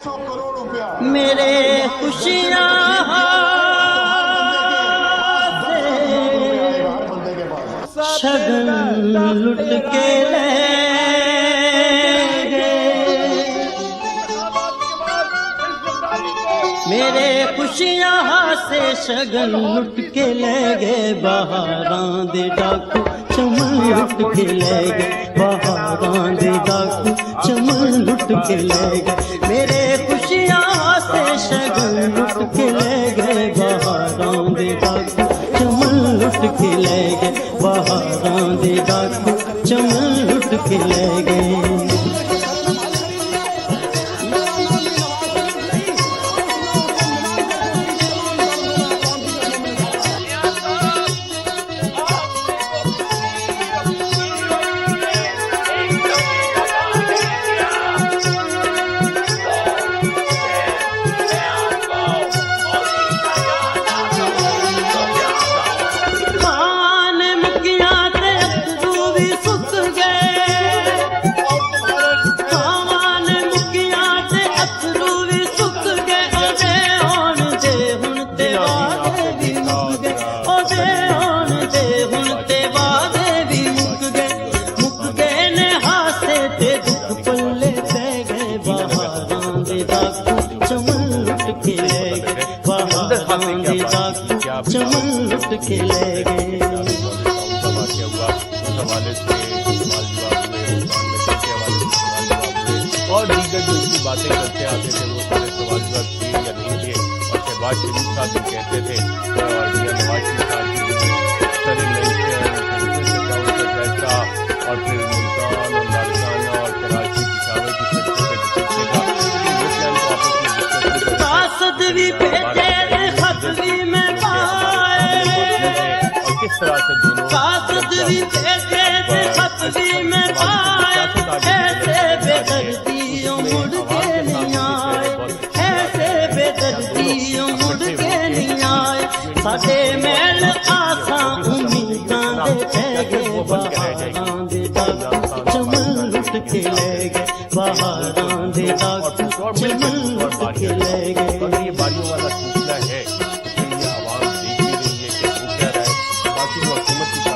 करोड़ रुपया मेरे खुशियाँ शगन लुट के ले गए, मेरे खुशियाँ से शगन लुट के ले गए, बहारां दे डाकू चमन लुट के ले गए, बहारां दे डाकू चमन लुट के ले गए, मेरे खुशियाँ से शगन लुट के ले गए, बहारां दे डाकू चमन लुट के ले गए, बहारां दे डाकू चमन लुट के ले गए। चमन लुट के ले गए। और दीगर जो इसकी बातें करते आते थे वो सारे सवाल जवाब थे या नहीं थे। और शहबाज शरीफ साहब भी कहते थे और मियां नवाज शरीफ साहब और फिर मुल्तान और लाड़काना और कराची पिशावर की सड़कों किस तरह से दोनों ऐसे बेदर्दियों मुड़ के नहीं आए, ऐसे बेदर्दियों मुड़ के नहीं आए, साडे महल आसां उम्मीदां दे गए, बहारां दे डाकू चमन लुट के ले गए, बहारां दे डाकू चमन लुट के ले गए। ये बारियों वाला सिलसिला है, ये आवाम देख ही रही है कि वो क्या रहा है। बाकी जो हुकूमत की